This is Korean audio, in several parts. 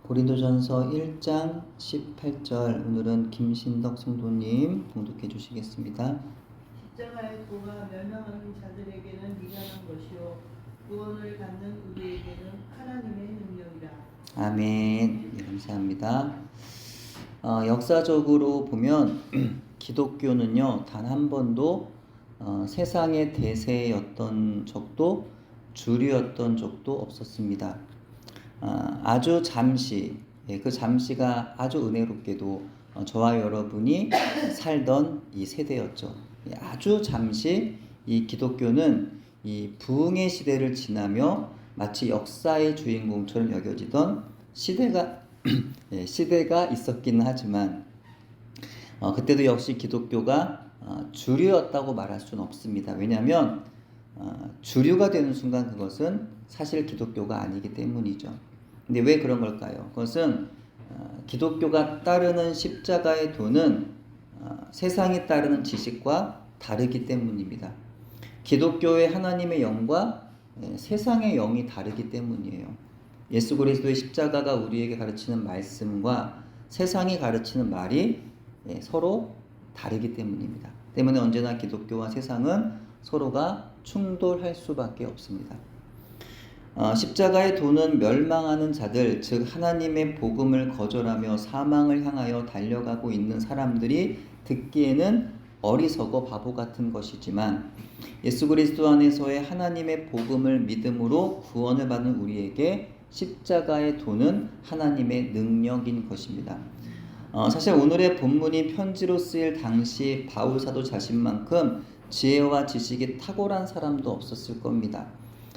고린도전서 1장 18절, 오늘은 김신덕 성도님 봉독해 주시겠습니다. 십자가의 도가 멸망하는 자들에게는 미련한 것이요 구원을 받는 우리에게는 하나님의 능력이라. 아멘. 네, 감사합니다. 역사적으로 보면 기독교는요, 단 한 번도 세상의 대세였던 적도 주류였던 적도 없었습니다. 아주 잠시, 그 잠시가 아주 은혜롭게도 저와 여러분이 살던 이 세대였죠. 아주 잠시 이 기독교는 이 부흥의 시대를 지나며 마치 역사의 주인공처럼 여겨지던 시대가 있었기는 하지만 그때도 역시 기독교가 주류였다고 말할 수는 없습니다. 왜냐하면 주류가 되는 순간 그것은 사실 기독교가 아니기 때문이죠. 근데 왜 그런 걸까요? 그것은 기독교가 따르는 십자가의 도는 세상이 따르는 지식과 다르기 때문입니다. 기독교의 하나님의 영과 세상의 영이 다르기 때문이에요. 예수 그리스도의 십자가가 우리에게 가르치는 말씀과 세상이 가르치는 말이 서로 다르기 때문입니다. 때문에 언제나 기독교와 세상은 서로가 충돌할 수밖에 없습니다. 십자가의 도는 멸망하는 자들, 즉 하나님의 복음을 거절하며 사망을 향하여 달려가고 있는 사람들이 듣기에는 어리석어 바보 같은 것이지만 예수 그리스도 안에서의 하나님의 복음을 믿음으로 구원을 받는 우리에게 십자가의 도는 하나님의 능력인 것입니다. 사실 오늘의 본문이 편지로 쓰일 당시 바울 사도 자신만큼 지혜와 지식이 탁월한 사람도 없었을 겁니다.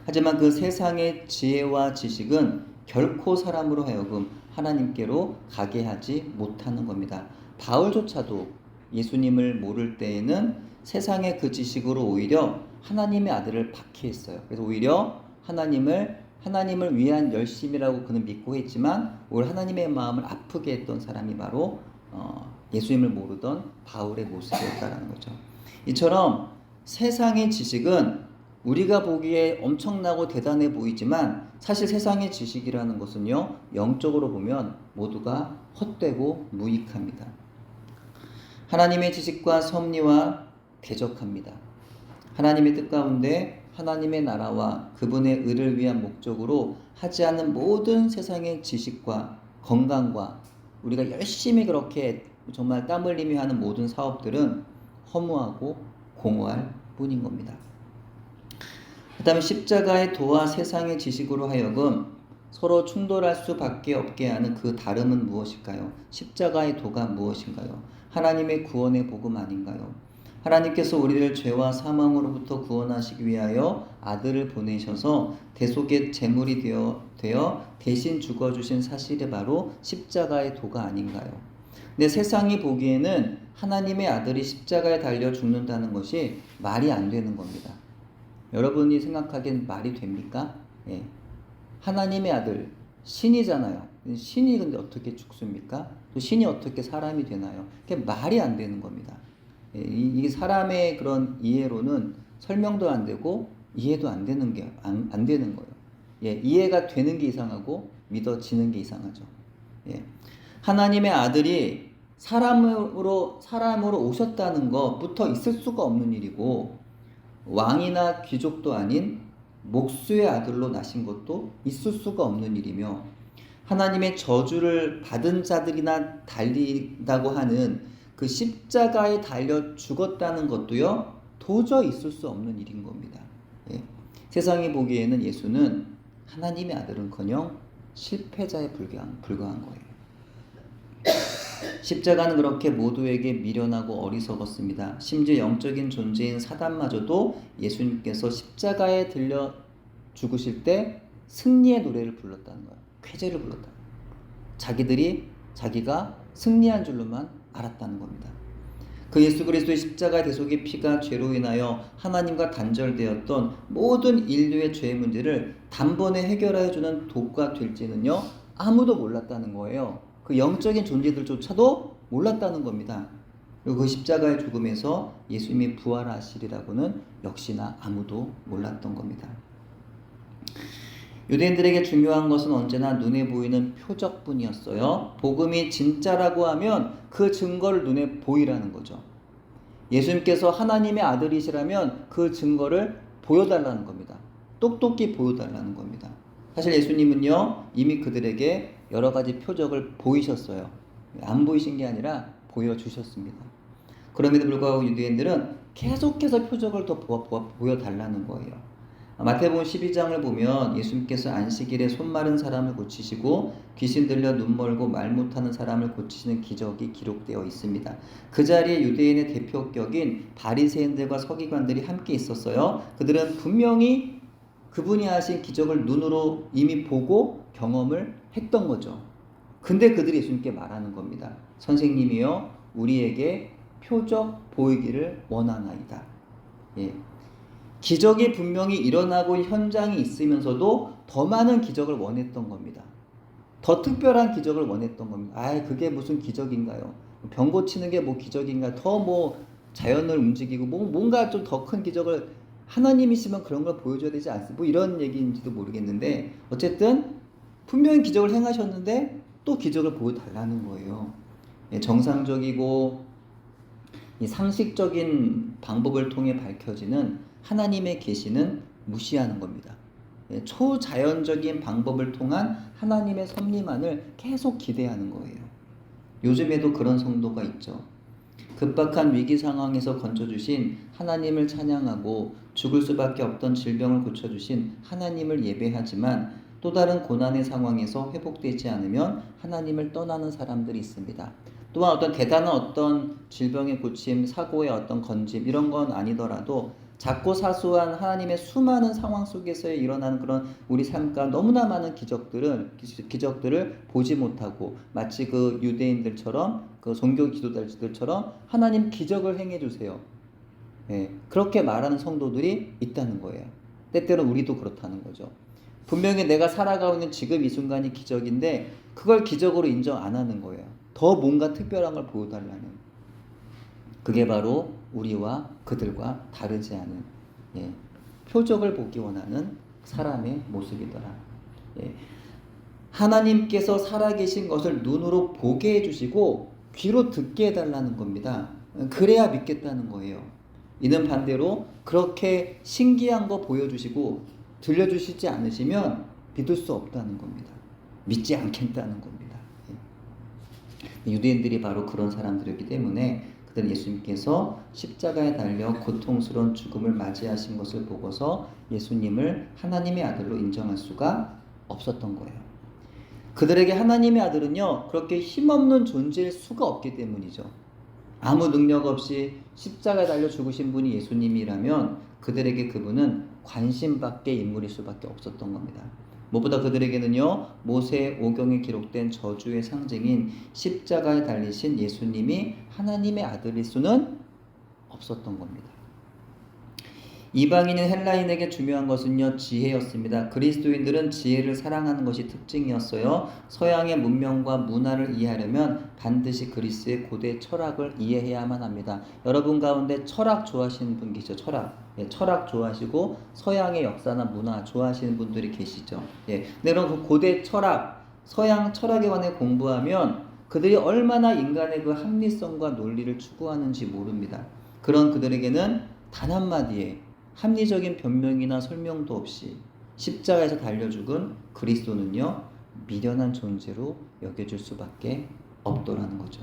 하지만 그 세상의 지혜와 지식은 결코 사람으로 하여금 하나님께로 가게 하지 못하는 겁니다. 바울조차도 예수님을 모를 때에는 세상의 그 지식으로 오히려 하나님의 아들을 박해했어요. 그래서 오히려 하나님을 위한 열심이라고 그는 믿고 했지만 오히려 하나님의 마음을 아프게 했던 사람이 바로 예수님을 모르던 바울의 모습이었다는 거죠. 이처럼 세상의 지식은 우리가 보기에 엄청나고 대단해 보이지만 사실 세상의 지식이라는 것은요, 영적으로 보면 모두가 헛되고 무익합니다. 하나님의 지식과 섭리와 대적합니다. 하나님의 뜻 가운데 하나님의 나라와 그분의 의를 위한 목적으로 하지 않는 모든 세상의 지식과 건강과 우리가 열심히 그렇게 정말 땀 흘리며 하는 모든 사업들은 허무하고 공허할 뿐인 겁니다. 그 다음에 십자가의 도와 세상의 지식으로 하여금 서로 충돌할 수밖에 없게 하는 그 다름은 무엇일까요? 십자가의 도가 무엇인가요? 하나님의 구원의 복음 아닌가요? 하나님께서 우리를 죄와 사망으로부터 구원하시기 위하여 아들을 보내셔서 대속의 제물이 되어 대신 죽어주신 사실이 바로 십자가의 도가 아닌가요? 근데 세상이 보기에는 하나님의 아들이 십자가에 달려 죽는다는 것이 말이 안 되는 겁니다. 여러분이 생각하기엔 말이 됩니까? 예. 하나님의 아들, 신이잖아요. 신이 근데 어떻게 죽습니까? 또 신이 어떻게 사람이 되나요? 그게 말이 안 되는 겁니다. 예. 이게 사람의 그런 이해로는 설명도 안 되고 이해도 안 되는 거예요. 예. 이해가 되는 게 이상하고 믿어지는 게 이상하죠. 예. 하나님의 아들이 사람으로 오셨다는 것부터 있을 수가 없는 일이고 왕이나 귀족도 아닌 목수의 아들로 나신 것도 있을 수가 없는 일이며 하나님의 저주를 받은 자들이나 달리다고 하는 그 십자가에 달려 죽었다는 것도요 도저히 있을 수 없는 일인 겁니다. 예. 세상이 보기에는 예수는 하나님의 아들은커녕 실패자에 불과한 거예요. 십자가는 그렇게 모두에게 미련하고 어리석었습니다. 심지어 영적인 존재인 사단마저도 예수님께서 십자가에 들려 죽으실 때 승리의 노래를 불렀다는 거예요. 쾌제를 불렀다. 자기가 승리한 줄로만 알았다는 겁니다. 그 예수 그리스도의 십자가 대속의 피가 죄로 인하여 하나님과 단절되었던 모든 인류의 죄의 문제를 단번에 해결해 주는 도구가 될지는요 아무도 몰랐다는 거예요. 그 영적인 존재들조차도 몰랐다는 겁니다. 그리고 그 십자가의 죽음에서 예수님이 부활하시리라고는 역시나 아무도 몰랐던 겁니다. 유대인들에게 중요한 것은 언제나 눈에 보이는 표적뿐이었어요. 복음이 진짜라고 하면 그 증거를 눈에 보이라는 거죠. 예수님께서 하나님의 아들이시라면 그 증거를 보여달라는 겁니다. 똑똑히 보여달라는 겁니다. 사실 예수님은요, 이미 그들에게 여러 가지 표적을 보이셨어요. 안 보이신 게 아니라 보여주셨습니다. 그럼에도 불구하고 유대인들은 계속해서 표적을 더 보여달라는 거예요. 마태복음 12장을 보면 예수님께서 안식일에 손 마른 사람을 고치시고 귀신 들려 눈 멀고 말 못하는 사람을 고치시는 기적이 기록되어 있습니다. 그 자리에 유대인의 대표격인 바리새인들과 서기관들이 함께 있었어요. 그들은 분명히 그분이 하신 기적을 눈으로 이미 보고 경험을 했던 거죠. 근데 그들이 예수님께 말하는 겁니다. 선생님이요, 우리에게 표적 보이기를 원하나이다. 예. 기적이 분명히 일어나고 현장이 있으면서도 더 많은 기적을 원했던 겁니다. 더 특별한 기적을 원했던 겁니다. 그게 무슨 기적인가요? 병 고치는 게 뭐 기적인가? 더 뭐 자연을 움직이고 뭔가 좀 더 큰 기적을 하나님이시면 그런 걸 보여줘야 되지 않습니까? 뭐 이런 얘기인지도 모르겠는데 어쨌든 분명히 기적을 행하셨는데 또 기적을 보여달라는 거예요. 정상적이고 이 상식적인 방법을 통해 밝혀지는 하나님의 계시는 무시하는 겁니다. 초자연적인 방법을 통한 하나님의 섭리만을 계속 기대하는 거예요. 요즘에도 그런 성도가 있죠. 급박한 위기 상황에서 건져주신 하나님을 찬양하고 죽을 수밖에 없던 질병을 고쳐주신 하나님을 예배하지만 또 다른 고난의 상황에서 회복되지 않으면 하나님을 떠나는 사람들이 있습니다. 또한 어떤 대단한 어떤 질병의 고침, 사고의 어떤 건짐 이런 건 아니더라도 작고 사소한 하나님의 수많은 상황 속에서 일어나는 그런 우리 삶과 너무나 많은 기적들을 보지 못하고 마치 그 유대인들처럼 그 종교 지도자들처럼 하나님 기적을 행해 주세요. 그렇게 말하는 성도들이 있다는 거예요. 때때로 우리도 그렇다는 거죠. 분명히 내가 살아가고 있는 지금 이 순간이 기적인데 그걸 기적으로 인정 안 하는 거예요. 더 뭔가 특별한 걸 보여달라는. 그게 바로 우리와 그들과 다르지 않은 표적을 보기 원하는 사람의 모습이더라. 하나님께서 살아계신 것을 눈으로 보게 해주시고 귀로 듣게 해달라는 겁니다. 그래야 믿겠다는 거예요. 이는 반대로 그렇게 신기한 거 보여주시고 들려주시지 않으시면 믿을 수 없다는 겁니다. 믿지 않겠다는 겁니다. 유대인들이 바로 그런 사람들이기 때문에 그들은 예수님께서 십자가에 달려 고통스러운 죽음을 맞이하신 것을 보고서 예수님을 하나님의 아들로 인정할 수가 없었던 거예요. 그들에게 하나님의 아들은요, 그렇게 힘없는 존재일 수가 없기 때문이죠. 아무 능력 없이 십자가에 달려 죽으신 분이 예수님이라면 그들에게 그분은 관심 밖의 인물일 수밖에 없었던 겁니다. 무엇보다 그들에게는요, 모세 오경에 기록된 저주의 상징인 십자가에 달리신 예수님이 하나님의 아들일 수는 없었던 겁니다. 이방인인 헬라인에게 중요한 것은요, 지혜였습니다. 그리스도인들은 지혜를 사랑하는 것이 특징이었어요. 서양의 문명과 문화를 이해하려면 반드시 그리스의 고대 철학을 이해해야만 합니다. 여러분 가운데 철학 좋아하시는 분 계시죠? 철학 좋아하시고 서양의 역사나 문화 좋아하시는 분들이 계시죠. 그럼 그 고대 철학, 서양 철학에 관해 공부하면 그들이 얼마나 인간의 그 합리성과 논리를 추구하는지 모릅니다. 그런 그들에게는 단 한마디에 합리적인 변명이나 설명도 없이 십자가에서 달려 죽은 그리스도는요, 미련한 존재로 여겨질 수밖에 없더라는 거죠.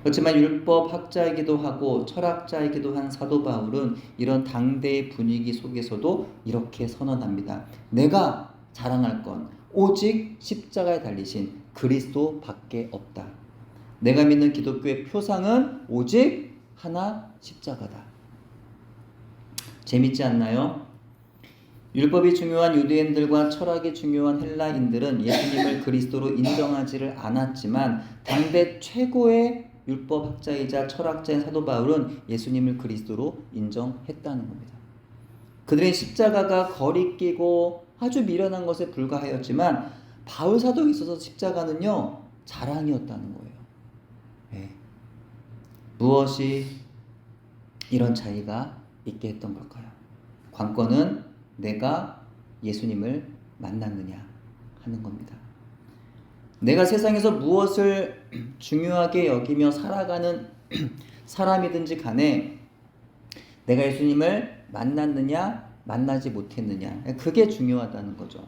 그렇지만 율법 학자이기도 하고 철학자이기도 한 사도 바울은 이런 당대의 분위기 속에서도 이렇게 선언합니다. 내가 자랑할 건 오직 십자가에 달리신 그리스도밖에 없다. 내가 믿는 기독교의 표상은 오직 하나 십자가다. 재밌지 않나요? 율법이 중요한 유대인들과 철학이 중요한 헬라인들은 예수님을 그리스도로 인정하지를 않았지만 당대 최고의 율법학자이자 철학자인 사도 바울은 예수님을 그리스도로 인정했다는 겁니다. 그들의 십자가가 거리끼고 아주 미련한 것에 불과하였지만 바울 사도에 있어서 십자가는요, 자랑이었다는 거예요. 무엇이 이런 차이가 있게 했던 걸까요? 관건은 내가 예수님을 만났느냐 하는 겁니다. 내가 세상에서 무엇을 중요하게 여기며 살아가는 사람이든지 간에 내가 예수님을 만났느냐 만나지 못했느냐, 그게 중요하다는 거죠.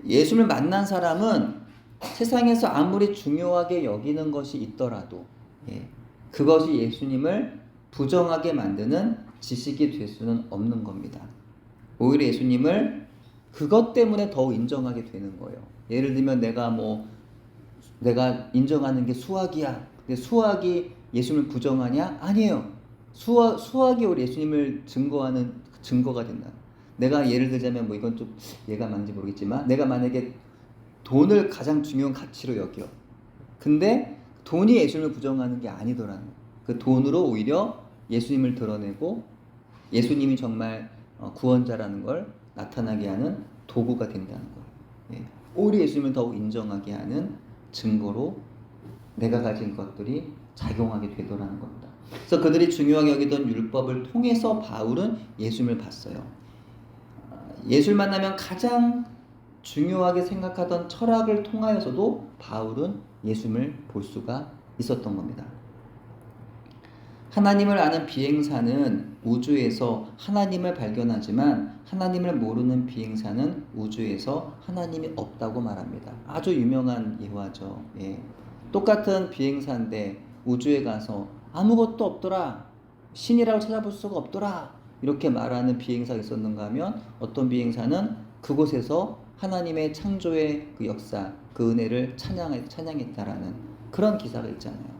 예수님을 만난 사람은 세상에서 아무리 중요하게 여기는 것이 있더라도 그것이 예수님을 부정하게 만드는 지식이 될 수는 없는 겁니다. 오히려 예수님을 그것 때문에 더 인정하게 되는 거예요. 예를 들면 내가 인정하는 게 수학이야. 근데 수학이 예수님을 부정하냐? 아니에요. 수학이 우리 예수님을 증거하는 증거가 된다. 내가 예를 들자면 이건 좀 얘가 맞는지 모르겠지만, 내가 만약에 돈을 가장 중요한 가치로 여겨. 근데 돈이 예수님을 부정하는 게 아니더라는 거예요. 그 돈으로 오히려 예수님을 드러내고 예수님이 정말 구원자라는 걸 나타나게 하는 도구가 된다는 거예요. 오히려 예수님을 더욱 인정하게 하는 증거로 내가 가진 것들이 작용하게 되더라는 겁니다. 그래서 그들이 중요하게 여기던 율법을 통해서 바울은 예수님을 봤어요. 예수를 만나면 가장 중요하게 생각하던 철학을 통하여서도 바울은 예수님을 볼 수가 있었던 겁니다. 하나님을 아는 비행사는 우주에서 하나님을 발견하지만 하나님을 모르는 비행사는 우주에서 하나님이 없다고 말합니다. 아주 유명한 예화죠. 똑같은 비행사인데 우주에 가서 아무것도 없더라, 신이라고 찾아볼 수가 없더라, 이렇게 말하는 비행사가 있었는가 하면, 어떤 비행사는 그곳에서 하나님의 창조의 그 역사, 그 은혜를 찬양했다라는 그런 기사가 있잖아요.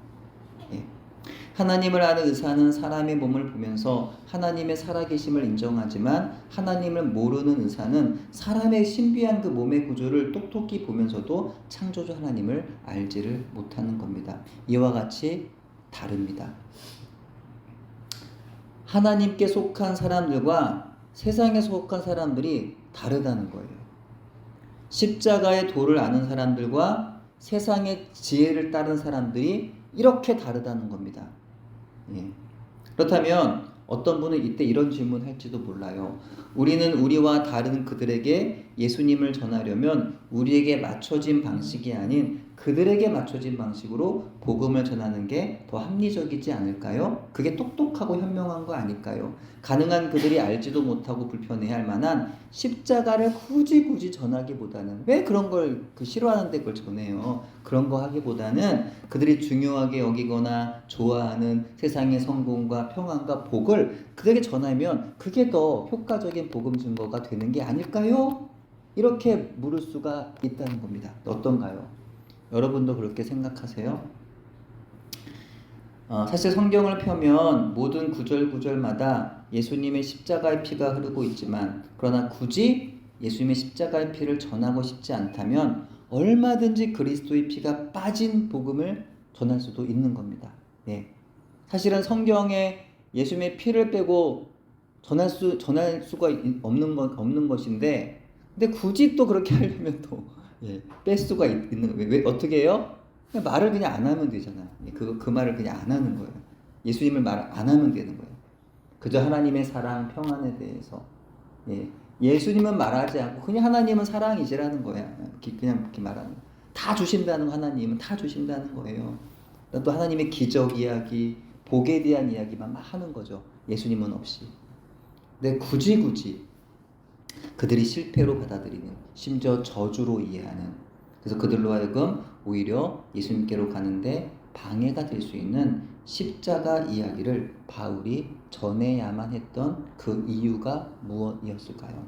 하나님을 아는 의사는 사람의 몸을 보면서 하나님의 살아계심을 인정하지만, 하나님을 모르는 의사는 사람의 신비한 그 몸의 구조를 똑똑히 보면서도 창조주 하나님을 알지를 못하는 겁니다. 이와 같이 다릅니다. 하나님께 속한 사람들과 세상에 속한 사람들이 다르다는 거예요. 십자가의 도를 아는 사람들과 세상의 지혜를 따른 사람들이 이렇게 다르다는 겁니다. 그렇다면 어떤 분은 이때 이런 질문을 할지도 몰라요. 우리는 우리와 다른 그들에게 예수님을 전하려면 우리에게 맞춰진 방식이 아닌 그들에게 맞춰진 방식으로 복음을 전하는 게 더 합리적이지 않을까요? 그게 똑똑하고 현명한 거 아닐까요? 가능한 그들이 알지도 못하고 불편해할 만한 십자가를 굳이 전하기보다는, 왜 그런 걸 싫어하는데 그걸 전해요? 그런 거 하기보다는 그들이 중요하게 여기거나 좋아하는 세상의 성공과 평안과 복을 그들에게 전하면 그게 더 효과적인 복음 증거가 되는 게 아닐까요? 이렇게 물을 수가 있다는 겁니다. 어떤가요? 여러분도 그렇게 생각하세요? 사실 성경을 펴면 모든 구절마다 예수님의 십자가의 피가 흐르고 있지만, 그러나 굳이 예수님의 십자가의 피를 전하고 싶지 않다면 얼마든지 그리스도의 피가 빠진 복음을 전할 수도 있는 겁니다. 사실은 성경에 예수님의 피를 빼고 전할 수가 없는 것인데, 근데 굳이 또 그렇게 하려면 또 뺄 수가 있는 거예요. 왜 어떻게 해요? 그냥 말을 그냥 안 하면 되잖아요. 그 말을 그냥 안 하는 거예요. 예수님을 말 안 하면 되는 거예요. 그저 하나님의 사랑, 평안에 대해서. 예수님은 말하지 않고 그냥 하나님은 사랑이시라는 거야. 그냥 이렇게 말하는 거예요. 다 주신다는 거, 하나님은 다 주신다는 거예요. 또 하나님의 기적 이야기, 복에 대한 이야기만 막 하는 거죠. 예수님은 없이. 근데 굳이 그들이 실패로 받아들이는, 심지어 저주로 이해하는, 그래서 그들로 하여금 오히려 예수님께로 가는데 방해가 될 수 있는 십자가 이야기를 바울이 전해야만 했던 그 이유가 무엇이었을까요?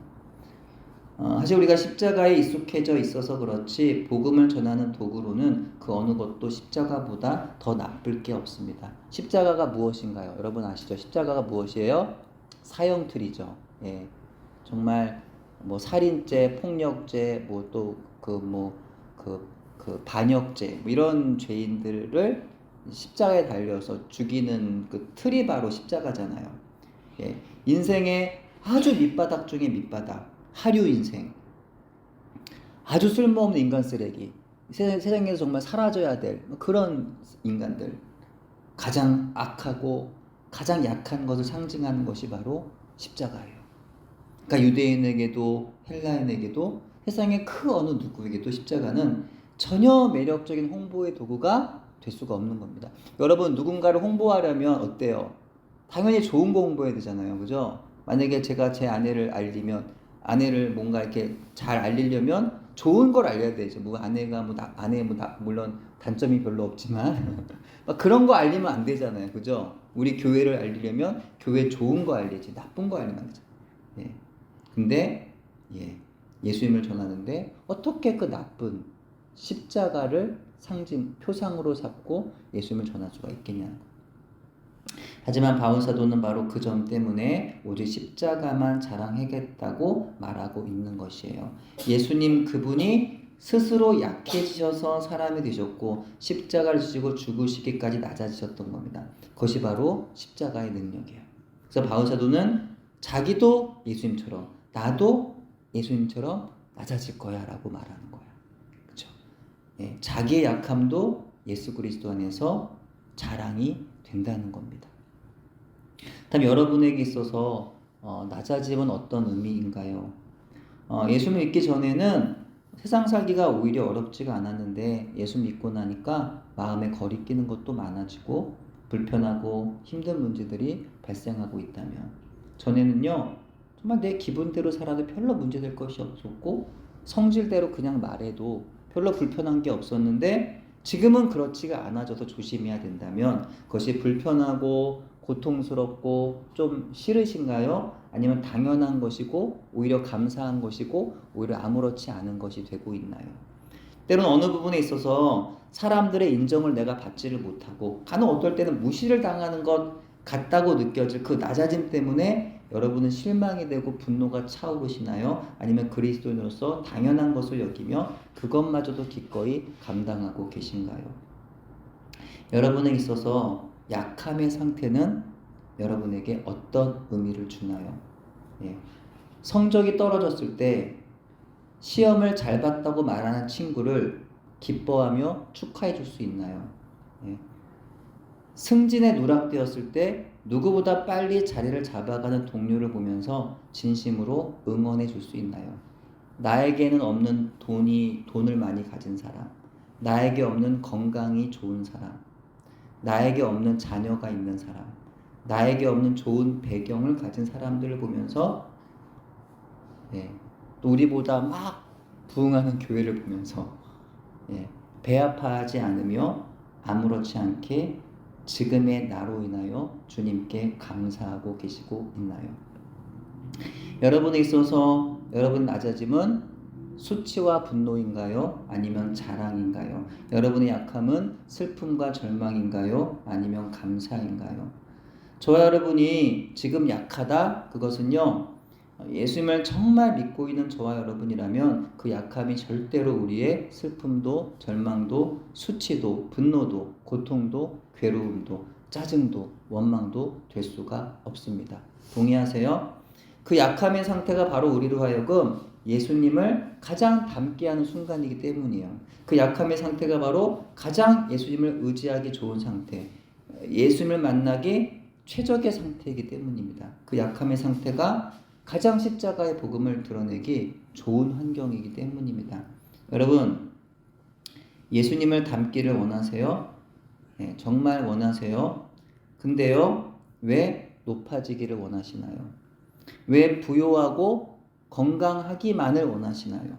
사실 우리가 십자가에 익숙해져 있어서 그렇지 복음을 전하는 도구로는 그 어느 것도 십자가보다 더 나쁠 게 없습니다. 십자가가 무엇인가요? 여러분 아시죠? 십자가가 무엇이에요? 사형틀이죠. 정말 살인죄, 폭력죄, 반역죄, 이런 죄인들을 십자가에 달려서 죽이는 그 틀이 바로 십자가잖아요. 인생의 아주 밑바닥 중에 밑바닥, 하류 인생, 아주 쓸모없는 인간 쓰레기, 세상에서 정말 사라져야 될 그런 인간들, 가장 악하고 가장 약한 것을 상징하는 것이 바로 십자가예요. 그러니까 유대인에게도 헬라인에게도 세상의 그 어느 누구에게도 십자가는 전혀 매력적인 홍보의 도구가 될 수가 없는 겁니다. 여러분, 누군가를 홍보하려면 어때요? 당연히 좋은 거 홍보해야 되잖아요. 그죠? 만약에 제가 제 아내를 알리면, 아내를 뭔가 이렇게 잘 알리려면 좋은 걸 알려야 되죠. 뭐 아내가 물론 단점이 별로 없지만 막 그런 거 알리면 안 되잖아요. 그죠? 우리 교회를 알리려면 교회 좋은 거 알리지 나쁜 거 알리면 안 되잖아요. 예. 근데 예수님을 전하는데 어떻게 그 나쁜 십자가를 표상으로 삼고 예수님을 전할 수가 있겠냐는 거예요. 하지만 바울 사도는 바로 그 점 때문에 오직 십자가만 자랑하겠다고 말하고 있는 것이에요. 예수님 그분이 스스로 약해지셔서 사람이 되셨고 십자가를 지시고 죽으시기까지 낮아지셨던 겁니다. 그것이 바로 십자가의 능력이에요. 그래서 바울 사도는 자기도 예수님처럼 나도 예수님처럼 낮아질 거야 라고 말하는 거예요. 그렇죠? 자기의 약함도 예수 그리스도 안에서 자랑이 된다는 겁니다. 다음 여러분에게 있어서 낮아짐은 어떤 의미인가요? 예수 믿기 전에는 세상 살기가 오히려 어렵지가 않았는데 예수 믿고 나니까 마음에 거리끼는 것도 많아지고 불편하고 힘든 문제들이 발생하고 있다면, 전에는요 정말 내 기분대로 살아도 별로 문제될 것이 없었고 성질대로 그냥 말해도 별로 불편한 게 없었는데 지금은 그렇지가 않아져서 조심해야 된다면 그것이 불편하고 고통스럽고 좀 싫으신가요? 아니면 당연한 것이고 오히려 감사한 것이고 오히려 아무렇지 않은 것이 되고 있나요? 때로는 어느 부분에 있어서 사람들의 인정을 내가 받지를 못하고 간혹 어떨 때는 무시를 당하는 것 같다고 느껴질 그 낮아짐 때문에 여러분은 실망이 되고 분노가 차오르시나요? 아니면 그리스도인으로서 당연한 것을 여기며 그것마저도 기꺼이 감당하고 계신가요? 여러분에 있어서 약함의 상태는 여러분에게 어떤 의미를 주나요? 성적이 떨어졌을 때 시험을 잘 봤다고 말하는 친구를 기뻐하며 축하해 줄 수 있나요? 승진에 누락되었을 때 누구보다 빨리 자리를 잡아가는 동료를 보면서 진심으로 응원해 줄 수 있나요? 나에게는 없는 돈을 많이 가진 사람, 나에게 없는 건강이 좋은 사람, 나에게 없는 자녀가 있는 사람, 나에게 없는 좋은 배경을 가진 사람들을 보면서 또 우리보다 막 부흥하는 교회를 보면서 배 아파하지 않으며 아무렇지 않게 지금의 나로 인하여 주님께 감사하고 계시고 있나요? 여러분에 있어서 여러분 낮아짐은 수치와 분노인가요? 아니면 자랑인가요? 여러분의 약함은 슬픔과 절망인가요? 아니면 감사인가요? 저와 여러분이 지금 약하다? 그것은요, 예수님을 정말 믿고 있는 저와 여러분이라면 그 약함이 절대로 우리의 슬픔도 절망도 수치도 분노도 고통도 괴로움도 짜증도 원망도 될 수가 없습니다. 동의하세요? 그 약함의 상태가 바로 우리로 하여금 예수님을 가장 닮게 하는 순간이기 때문이에요. 그 약함의 상태가 바로 가장 예수님을 의지하기 좋은 상태, 예수님을 만나기 최적의 상태이기 때문입니다. 그 약함의 상태가 가장 십자가의 복음을 드러내기 좋은 환경이기 때문입니다. 여러분, 예수님을 닮기를 원하세요? 정말 원하세요? 근데요, 왜 높아지기를 원하시나요? 왜 부요하고 건강하기만을 원하시나요?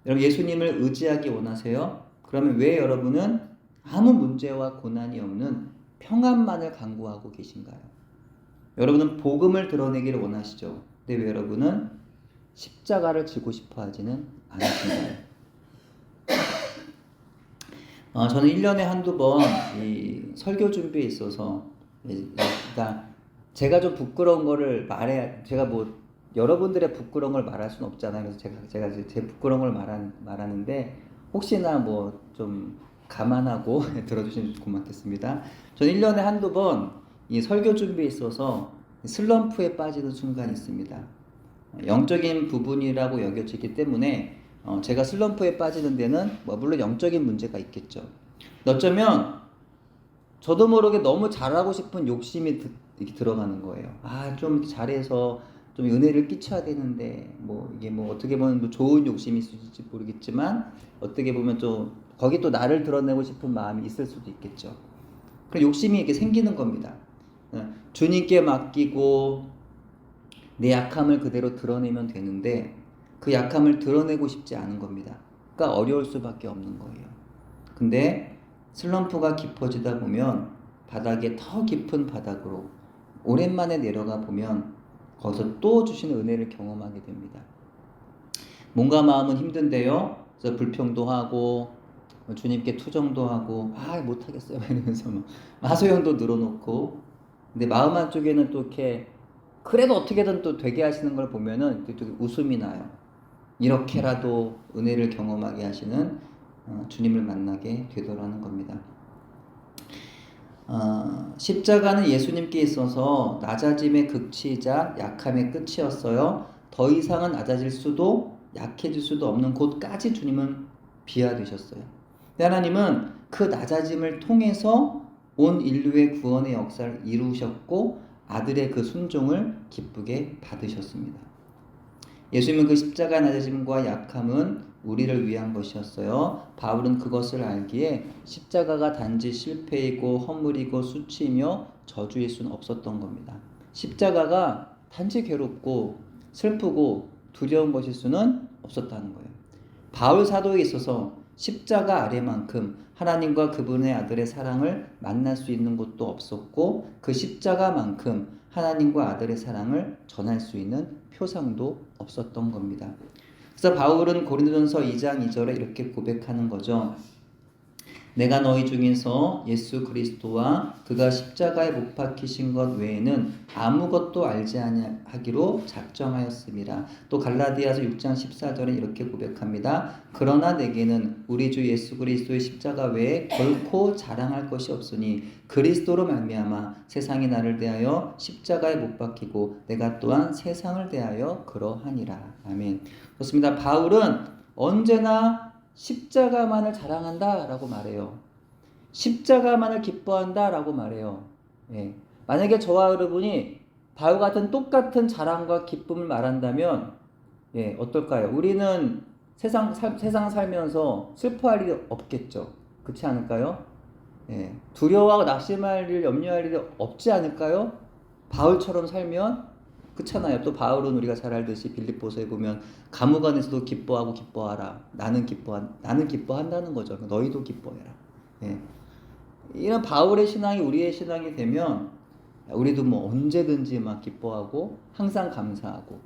여러분, 예수님을 의지하기 원하세요? 그러면 왜 여러분은 아무 문제와 고난이 없는 평안만을 간구하고 계신가요? 여러분은 복음을 드러내기를 원하시죠? 근데 왜 여러분은 십자가를 지고 싶어 하지는 않으신가요? 저는 1년에 한두 번 이 설교 준비에 있어서, 그러니까 제가 좀 부끄러운 거를 제가 뭐 여러분들의 부끄러운 걸 말할 수는 없잖아요. 그래서 제가 제 부끄러운 걸 말하는데 혹시나 뭐 좀 감안하고 들어주시면 고맙겠습니다. 저는 1년에 한두 번 이 설교 준비에 있어서 슬럼프에 빠지는 순간이 있습니다. 영적인 부분이라고 여겨지기 때문에 제가 슬럼프에 빠지는 데는 물론 영적인 문제가 있겠죠. 어쩌면 저도 모르게 너무 잘하고 싶은 욕심이 이렇게 들어가는 거예요. 좀 잘해서 좀 은혜를 끼쳐야 되는데 뭐 이게 뭐 어떻게 보면 뭐 좋은 욕심이 있을지 모르겠지만 어떻게 보면 좀 거기 또 나를 드러내고 싶은 마음이 있을 수도 있겠죠. 그 욕심이 이렇게 생기는 겁니다. 주님께 맡기고 내 약함을 그대로 드러내면 되는데 그 약함을 드러내고 싶지 않은 겁니다. 그러니까 어려울 수밖에 없는 거예요. 근데 슬럼프가 깊어지다 보면 바닥에 더 깊은 바닥으로 오랜만에 내려가 보면 거기서 또 주시는 은혜를 경험하게 됩니다. 몸과 마음은 힘든데요. 그래서 불평도 하고 주님께 투정도 하고 못하겠어요 이러면서 막 하소연도 늘어놓고 근데 마음 한쪽에는 또 이렇게 그래도 어떻게든 또 되게 하시는 걸 보면은 또 웃음이 나요. 이렇게라도 은혜를 경험하게 하시는 주님을 만나게 되더라는 겁니다. 십자가는 예수님께 있어서 낮아짐의 극치이자 약함의 끝이었어요. 더 이상은 낮아질 수도 약해질 수도 없는 곳까지 주님은 비하되셨어요. 하나님은 그 낮아짐을 통해서 온 인류의 구원의 역사를 이루셨고 아들의 그 순종을 기쁘게 받으셨습니다. 예수님은 그 십자가 낮아짐과 약함은 우리를 위한 것이었어요. 바울은 그것을 알기에 십자가가 단지 실패이고 허물이고 수치이며 저주일 수는 없었던 겁니다. 십자가가 단지 괴롭고 슬프고 두려운 것일 수는 없었다는 거예요. 바울 사도에 있어서 십자가 아래만큼 하나님과 그분의 아들의 사랑을 만날 수 있는 곳도 없었고 그 십자가만큼 하나님과 아들의 사랑을 전할 수 있는 표상도 없었던 겁니다. 그래서 바울은 고린도전서 2장 2절에 이렇게 고백하는 거죠. 내가 너희 중에서 예수 그리스도와 그가 십자가에 못 박히신 것 외에는 아무것도 알지 아니하기로 작정하였습니다. 또 갈라디아서 6장 14절에 이렇게 고백합니다. 그러나 내게는 우리 주 예수 그리스도의 십자가 외에 결코 자랑할 것이 없으니 그리스도로 말미암아 세상이 나를 대하여 십자가에 못 박히고 내가 또한 세상을 대하여 그러하니라. 아멘. 그렇습니다. 바울은 언제나 십자가만을 자랑한다 라고 말해요. 십자가만을 기뻐한다 라고 말해요. 예. 만약에 저와 여러분이 바울 같은 똑같은 자랑과 기쁨을 말한다면 어떨까요? 우리는 세상 살면서 슬퍼할 일이 없겠죠. 그렇지 않을까요? 두려워하고 낙심할 일, 염려할 일이 없지 않을까요? 바울처럼 살면 그렇잖아요. 또 바울은 우리가 잘 알듯이 빌립보서에 보면 감옥 안에서도 기뻐하고 기뻐하라. 나는 기뻐한다는 거죠. 너희도 기뻐해라. 이런 바울의 신앙이 우리의 신앙이 되면 우리도 뭐 언제든지 막 기뻐하고 항상 감사하고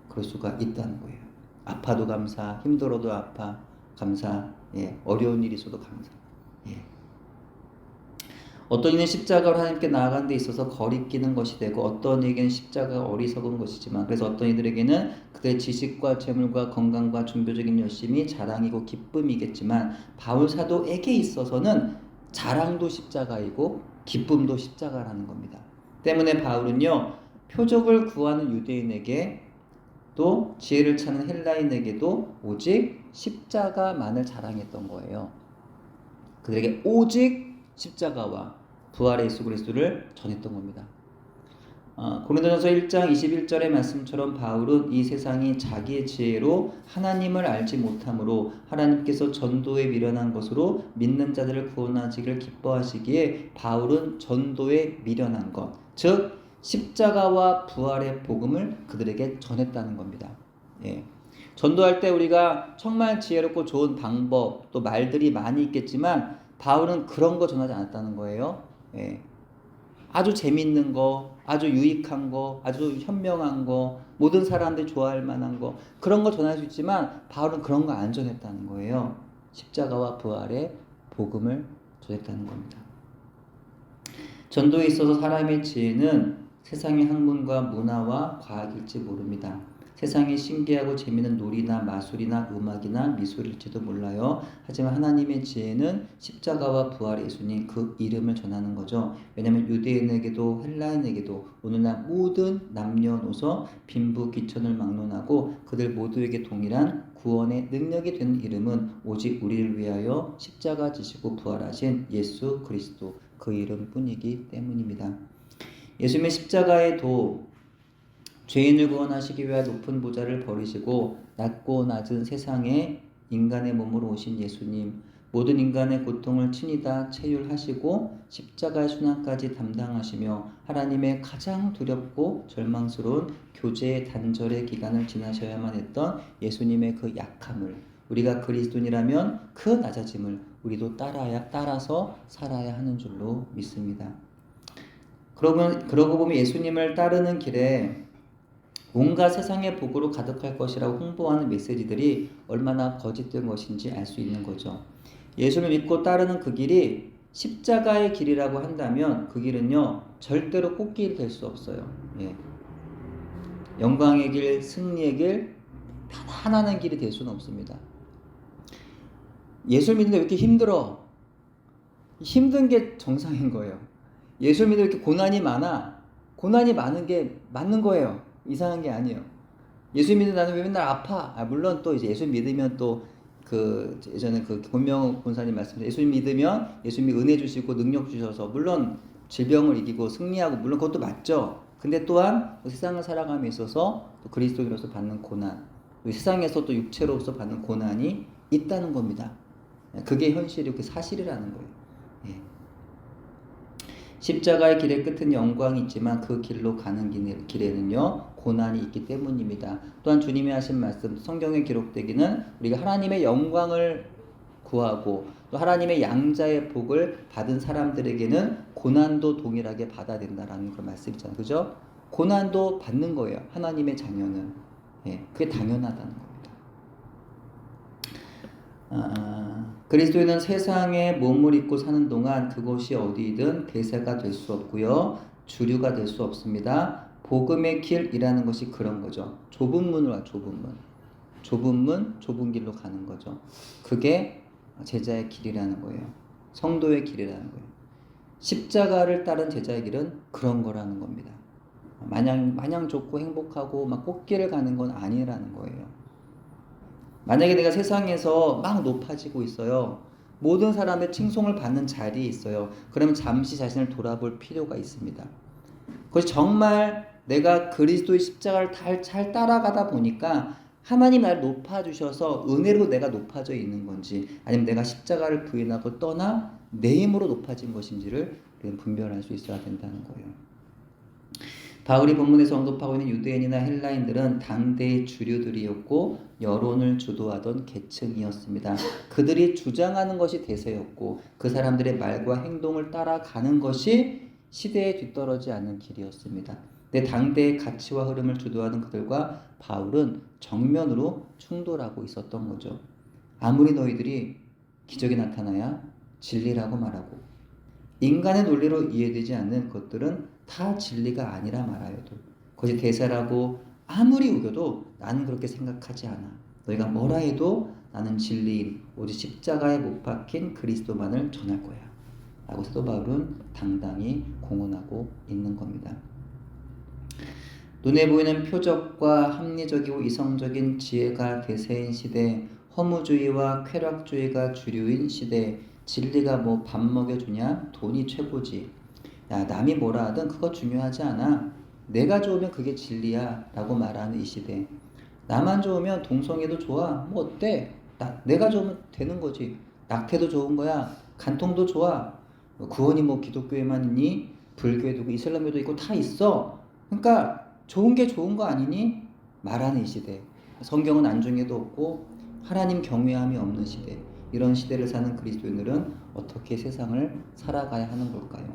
그럴 수가 있다는 거예요. 아파도 감사, 힘들어도 감사, 어려운 일이 있어도 감사. 어떤 이는 십자가로 하나님께 나아가는 데 있어서 거리끼는 것이 되고 어떤 이에게는 십자가가 어리석은 것이지만 그래서 어떤 이들에게는 그들의 지식과 재물과 건강과 종교적인 열심이 자랑이고 기쁨이겠지만 바울 사도에게 있어서는 자랑도 십자가이고 기쁨도 십자가라는 겁니다. 때문에 바울은요 표적을 구하는 유대인에게 또 지혜를 찾는 헬라인에게도 오직 십자가만을 자랑했던 거예요. 그들에게 오직 십자가와 부활의 예수 그리스도를 전했던 겁니다. 고린도전서 1장 21절의 말씀처럼 바울은 이 세상이 자기의 지혜로 하나님을 알지 못함으로 하나님께서 전도에 미련한 것으로 믿는 자들을 구원하시기를 기뻐하시기에 바울은 전도에 미련한 것, 즉 십자가와 부활의 복음을 그들에게 전했다는 겁니다. 전도할 때 우리가 정말 지혜롭고 좋은 방법 또 말들이 많이 있겠지만 바울은 그런 거 전하지 않았다는 거예요. 아주 재밌는 거, 아주 유익한 거, 아주 현명한 거, 모든 사람들이 좋아할 만한 거 그런 거 전할 수 있지만 바울은 그런 거 안 전했다는 거예요. 십자가와 부활의 복음을 전했다는 겁니다. 전도에 있어서 사람의 지혜는 세상의 학문과 문화와 과학일지 모릅니다. 세상에 신기하고 재미있는 놀이나 마술이나 음악이나 미술일지도 몰라요. 하지만 하나님의 지혜는 십자가와 부활의 예수님 그 이름을 전하는 거죠. 왜냐하면 유대인에게도 헬라인에게도 오늘날 모든 남녀노소 빈부귀천을 막론하고 그들 모두에게 동일한 구원의 능력이 되는 이름은 오직 우리를 위하여 십자가 지시고 부활하신 예수 그리스도 그 이름뿐이기 때문입니다. 예수님의 십자가의 도 죄인을 구원하시기 위하여 높은 보좌를 버리시고 낮고 낮은 세상에 인간의 몸으로 오신 예수님, 모든 인간의 고통을 친히 다 체휼하시고 십자가의 순환까지 담당하시며 하나님의 가장 두렵고 절망스러운 교제의 단절의 기간을 지나셔야만 했던 예수님의 그 약함을, 우리가 그리스도인이라면 그 낮아짐을 우리도 따라서 살아야 하는 줄로 믿습니다. 그러고 보면 예수님을 따르는 길에 온갖 세상의 복으로 가득할 것이라고 홍보하는 메시지들이 얼마나 거짓된 것인지 알 수 있는 거죠. 예수를 믿고 따르는 그 길이 십자가의 길이라고 한다면 그 길은요 절대로 꽃길이 될 수 없어요. 예. 영광의 길, 승리의 길, 편안한 길이 될 수는 없습니다. 예수를 믿는데 왜 이렇게 힘들어? 힘든 게 정상인 거예요. 예수를 믿는데 왜 이렇게 고난이 많아? 고난이 많은 게 맞는 거예요. 이상한 게 아니에요. 예수 믿는 나는 왜 맨날 아파? 물론 또 이제 예수 믿으면 또 그 예전에 그 권명 권사님 말씀에 예수 믿으면 예수님이 은혜 주시고 능력 주셔서 물론 질병을 이기고 승리하고 물론 그것도 맞죠. 근데 또한 세상을 살아감에 있어서 또 그리스도인으로서 받는 고난, 세상에서 또 육체로서 받는 고난이 있다는 겁니다. 그게 현실이고 그 사실이라는 거예요. 예. 십자가의 길의 끝은 영광이 있지만 그 길로 가는 길에는요 고난이 있기 때문입니다. 또한 주님이 하신 말씀 성경에 기록되기는 우리가 하나님의 영광을 구하고 또 하나님의 양자의 복을 받은 사람들에게는 고난도 동일하게 받아야 된다라는 그런 말씀이잖아요. 그죠? 고난도 받는 거예요. 하나님의 자녀는. 예, 그게 당연하다는 겁니다. 그리스도인은 세상에 몸을 입고 사는 동안 그곳이 어디든 대세가 될 수 없고요. 주류가 될 수 없습니다. 복음의 길이라는 것이 그런 거죠. 좁은 문으로 와, 좁은 문. 좁은 문, 좁은 길로 가는 거죠. 그게 제자의 길이라는 거예요. 성도의 길이라는 거예요. 십자가를 따른 제자의 길은 그런 거라는 겁니다. 마냥 좋고 행복하고 막 꽃길을 가는 건 아니라는 거예요. 만약에 내가 세상에서 막 높아지고 있어요. 모든 사람의 칭송을 받는 자리에 있어요. 그러면 잠시 자신을 돌아볼 필요가 있습니다. 그것이 정말 내가 그리스도의 십자가를 잘 따라가다 보니까 하나님 나를 높아주셔서 은혜로 내가 높아져 있는 건지 아니면 내가 십자가를 부인하고 떠나 내 힘으로 높아진 것인지를 분별할 수 있어야 된다는 거예요. 바울이 본문에서 언급하고 있는 유대인이나 헬라인들은 당대의 주류들이었고 여론을 주도하던 계층이었습니다. 그들이 주장하는 것이 대세였고 그 사람들의 말과 행동을 따라가는 것이 시대에 뒤떨어지지 않는 길이었습니다. 내 당대의 가치와 흐름을 주도하는 그들과 바울은 정면으로 충돌하고 있었던 거죠. 아무리 너희들이 기적이 나타나야 진리라고 말하고 인간의 논리로 이해되지 않는 것들은 다 진리가 아니라 말하여도 그것이 대세라고 아무리 우겨도 나는 그렇게 생각하지 않아. 너희가 뭐라 해도 나는 진리인 오직 십자가에 못 박힌 그리스도만을 전할 거야 라고 사도 바울은 당당히 공언하고 있는 겁니다. 눈에 보이는 표적과 합리적이고 이성적인 지혜가 대세인 시대, 허무주의와 쾌락주의가 주류인 시대, 진리가 뭐 밥 먹여주냐? 돈이 최고지. 야, 남이 뭐라 하든 그거 중요하지 않아. 내가 좋으면 그게 진리야 라고 말하는 이 시대. 나만 좋으면 동성애도 좋아. 뭐 어때? 내가 좋으면 되는 거지. 낙태도 좋은 거야. 간통도 좋아. 구원이 뭐 기독교에만 있니? 불교에도 있고 이슬람에도 있고 다 있어. 그러니까 좋은 게 좋은 거 아니니? 말하는 이 시대. 성경은 안중에도 없고 하나님 경외함이 없는 시대. 이런 시대를 사는 그리스도인들은 어떻게 세상을 살아가야 하는 걸까요?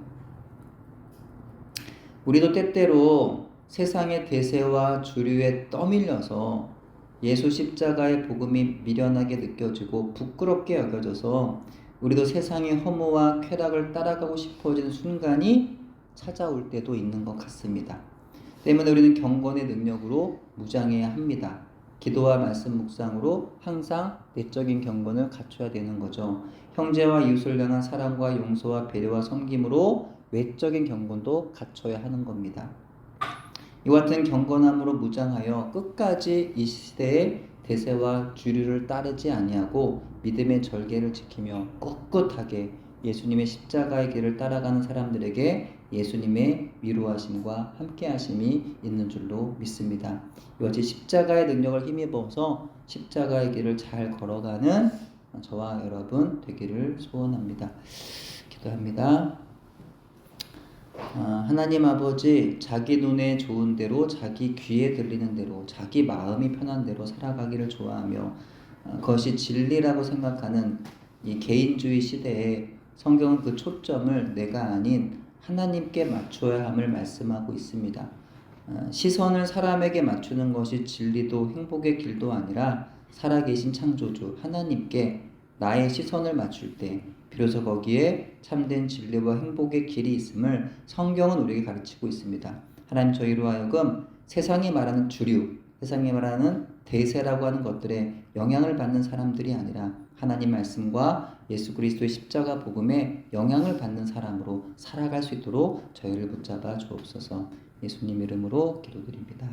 우리도 때때로 세상의 대세와 주류에 떠밀려서 예수 십자가의 복음이 미련하게 느껴지고 부끄럽게 여겨져서 우리도 세상의 허무와 쾌락을 따라가고 싶어지는 순간이 찾아올 때도 있는 것 같습니다. 때문에 우리는 경건의 능력으로 무장해야 합니다. 기도와 말씀 묵상으로 항상 내적인 경건을 갖춰야 되는 거죠. 형제와 이웃을 향한 사랑과 용서와 배려와 섬김으로 외적인 경건도 갖춰야 하는 겁니다. 이와 같은 경건함으로 무장하여 끝까지 이 시대의 대세와 주류를 따르지 아니하고 믿음의 절개를 지키며 꿋꿋하게 예수님의 십자가의 길을 따라가는 사람들에게 예수님의 위로하심과 함께하심이 있는 줄로 믿습니다. 이것이 십자가의 능력을 힘입어서 십자가의 길을 잘 걸어가는 저와 여러분 되기를 소원합니다. 기도합니다. 하나님 아버지, 자기 눈에 좋은 대로, 자기 귀에 들리는 대로, 자기 마음이 편한 대로 살아가기를 좋아하며 그것이 진리라고 생각하는 이 개인주의 시대에 성경은 그 초점을 내가 아닌 하나님께 맞춰야 함을 말씀하고 있습니다. 시선을 사람에게 맞추는 것이 진리도 행복의 길도 아니라 살아계신 창조주 하나님께 나의 시선을 맞출 때 비로소 거기에 참된 진리와 행복의 길이 있음을 성경은 우리에게 가르치고 있습니다. 하나님, 저희로 하여금 세상이 말하는 주류, 세상이 말하는 대세라고 하는 것들에 영향을 받는 사람들이 아니라 하나님 말씀과 예수 그리스도의 십자가 복음에 영향을 받는 사람으로 살아갈 수 있도록 저희를 붙잡아 주옵소서. 예수님 이름으로 기도드립니다.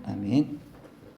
아멘.